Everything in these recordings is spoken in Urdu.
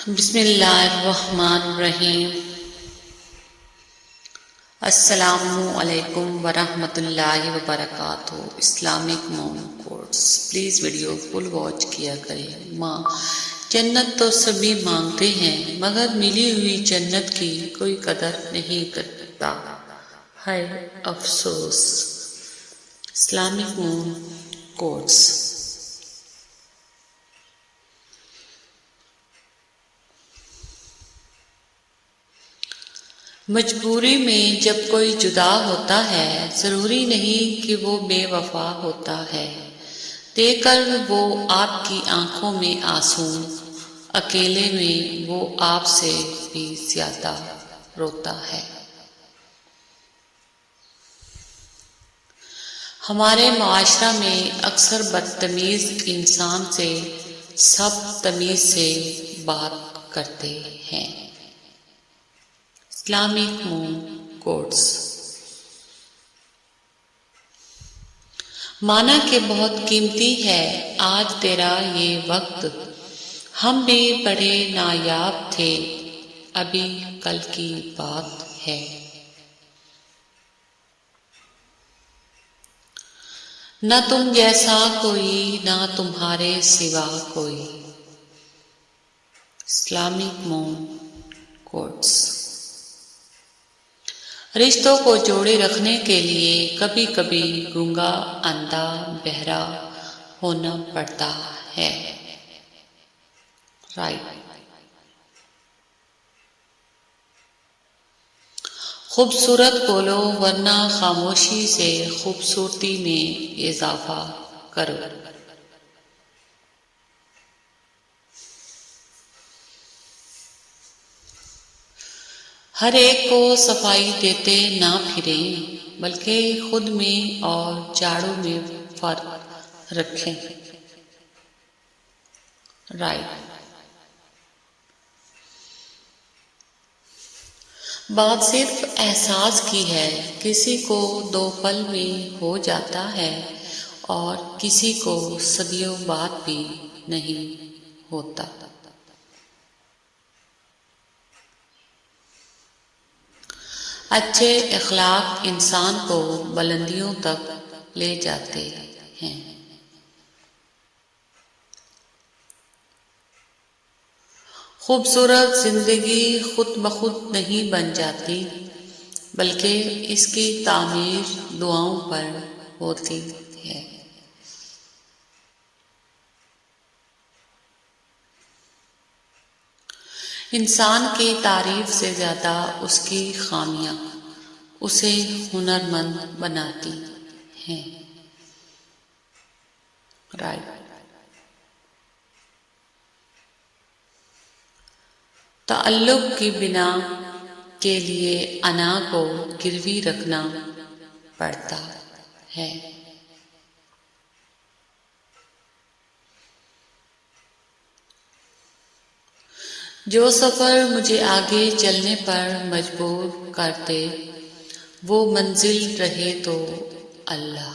بسم اللہ الرحمن الرحیم۔ السلام علیکم ورحمۃ اللہ وبرکاتہ۔ Islamic moon quotes please video full watch کیا کریں۔ ماں جنت تو سبھی مانگتے ہیں مگر ملی ہوئی جنت کی کوئی قدر نہیں کرتا، ہے افسوس۔ Islamic moon quotes. مجبوری میں جب کوئی جدا ہوتا ہے ضروری نہیں کہ وہ بے وفا ہوتا ہے، دے کر وہ آپ کی آنکھوں میں آنسو، اکیلے میں وہ آپ سے بھی زیادہ روتا ہے۔ ہمارے معاشرہ میں اکثر بدتمیز انسان سے سب تمیز سے بات کرتے ہیں۔ Islamic moon quotes. مانا کہ بہت قیمتی ہے آج تیرا یہ وقت، ہم بھی بڑے نایاب تھے ابھی کل کی بات ہے۔ نہ تم جیسا کوئی نہ تمہارے سوا کوئی۔ Islamic moon quotes. رشتوں کو جوڑے رکھنے کے لیے کبھی کبھی گونگا اندھا بہرا ہونا پڑتا ہے۔ خوبصورت بولو ورنہ خاموشی سے خوبصورتی میں اضافہ کرو۔ ہر ایک کو صفائی دیتے نہ پھریں بلکہ خود میں اور جھاڑو میں فرق رکھیں۔ بات صرف احساس کی ہے، کسی کو 2 پل میں ہو جاتا ہے اور کسی کو صدیوں بعد بھی نہیں ہوتا۔ اچھے اخلاق انسان کو بلندیوں تک لے جاتے ہیں۔ خوبصورت زندگی خود بخود نہیں بن جاتی بلکہ اس کی تعمیر دعاؤں پر ہوتی ہے۔ انسان کی تعریف سے زیادہ اس کی خامیاں اسے ہنرمند بناتی ہیں۔ تعلق کی بنا کے لیے انا کو گروی رکھنا پڑتا ہے۔ جو سفر مجھے آگے چلنے پر مجبور کرتے وہ منزل رہے تو اللہ۔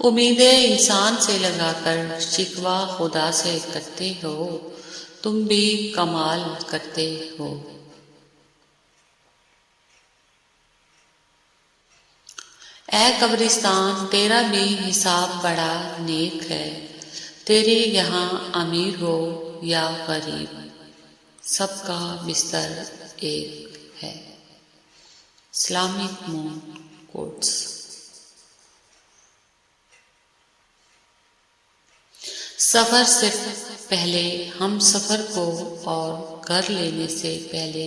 امیدیں انسان سے لگا کر شکوہ خدا سے کرتے ہو، تم بھی کمال کرتے ہو۔ اے قبرستان تیرا بھی حساب بڑا نیک ہے، تیرے یہاں امیر ہو یا غریب سب کا بستر ایک ہے۔ Islamic moon quotes. سفر سے پہلے ہم سفر کو اور گھر لینے سے پہلے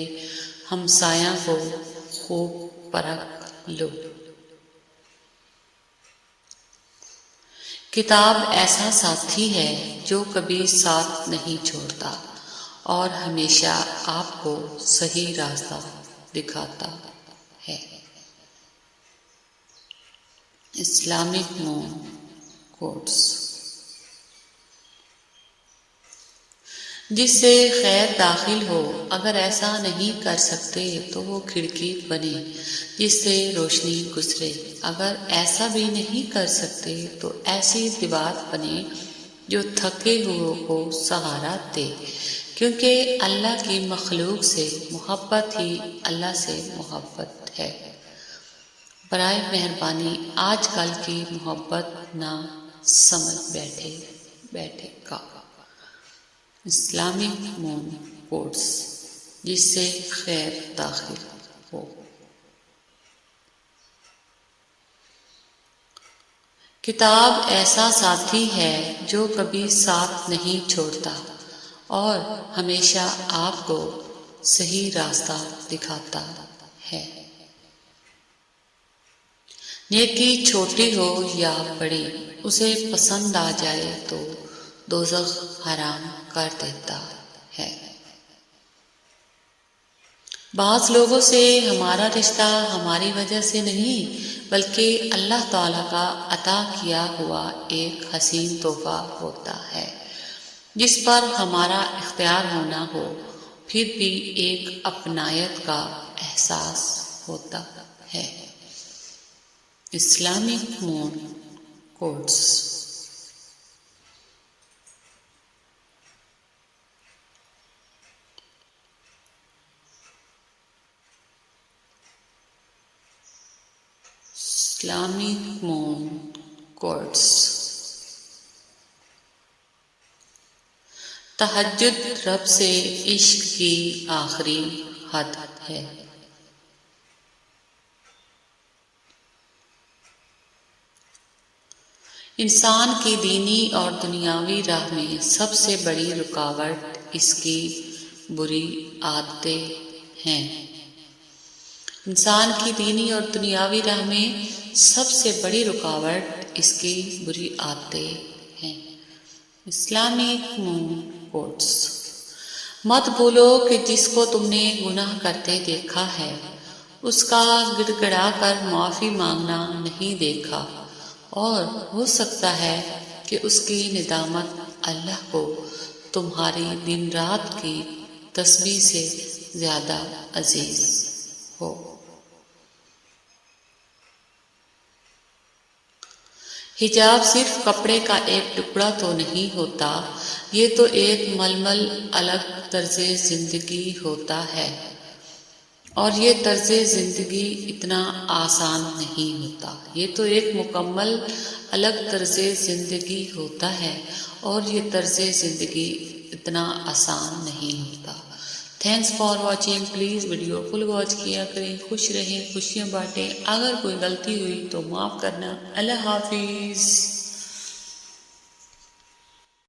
ہمسایہ کو خوب پرکھ لو۔ کتاب ایسا ساتھی ہے جو کبھی ساتھ نہیں چھوڑتا اور ہمیشہ آپ کو صحیح راستہ دکھاتا ہے۔ Islamic moon quotes. جس سے خیر داخل ہو، اگر ایسا نہیں کر سکتے تو وہ کھڑکی بنے جس سے روشنی گزرے، اگر ایسا بھی نہیں کر سکتے تو ایسی دیوار بنے جو تھکے ہوئے کو سہارا دے، کیونکہ اللہ کی مخلوق سے محبت ہی اللہ سے محبت ہے۔ برائے مہربانی آج کل کی محبت نہ سمجھ بیٹھے گا۔ اسلامک مون کوٹس، جس سے خیر داخل ہو۔ کتاب ایسا ساتھی ہے جو کبھی ساتھ نہیں چھوڑتا اور ہمیشہ آپ کو صحیح راستہ دکھاتا ہے۔ نیکی چھوٹی ہو یا بڑی، اسے پسند آ جائے تو دوزخ حرام کر دیتا ہے۔ بعض لوگوں سے ہمارا رشتہ ہماری وجہ سے نہیں بلکہ اللہ تعالیٰ کا عطا کیا ہوا ایک حسین تحفہ ہوتا ہے جس پر ہمارا اختیار ہونا ہو، پھر بھی ایک اپنائیت کا احساس ہوتا ہے۔ Islamic moon quotes. Islamic moon quotes. تہجد رب سے عشق کی آخری حد ہے۔ انسان کی دینی اور دنیاوی راہ میں سب سے بڑی رکاوٹ اس کی بری عادتیں ہیں۔ انسان کی دینی اور دنیاوی راہ میں سب سے بڑی رکاوٹ اس کی بری عادتیں ہیں۔ Islamic moon quotes. مت بھولو کہ جس کو تم نے گناہ کرتے دیکھا ہے اس کا گڑ گڑا کر معافی مانگنا نہیں دیکھا، اور ہو سکتا ہے کہ اس کی ندامت اللہ کو تمہاری دن رات کی تسبیح سے زیادہ عزیز ہو۔ حجاب صرف کپڑے کا ایک ٹکڑا تو نہیں ہوتا، یہ تو ایک ململ الگ طرز زندگی ہوتا ہے، اور یہ طرز زندگی اتنا آسان نہیں ہوتا۔ یہ تو ایک مکمل الگ طرز زندگی ہوتا ہے اور یہ طرز زندگی اتنا آسان نہیں ہوتا۔ Thanks for watching. Please video full watch کیا کریں، خوش رہیں، خوشیاں بانٹیں، اگر کوئی غلطی ہوئی تو معاف کرنا۔ اللہ حافظ۔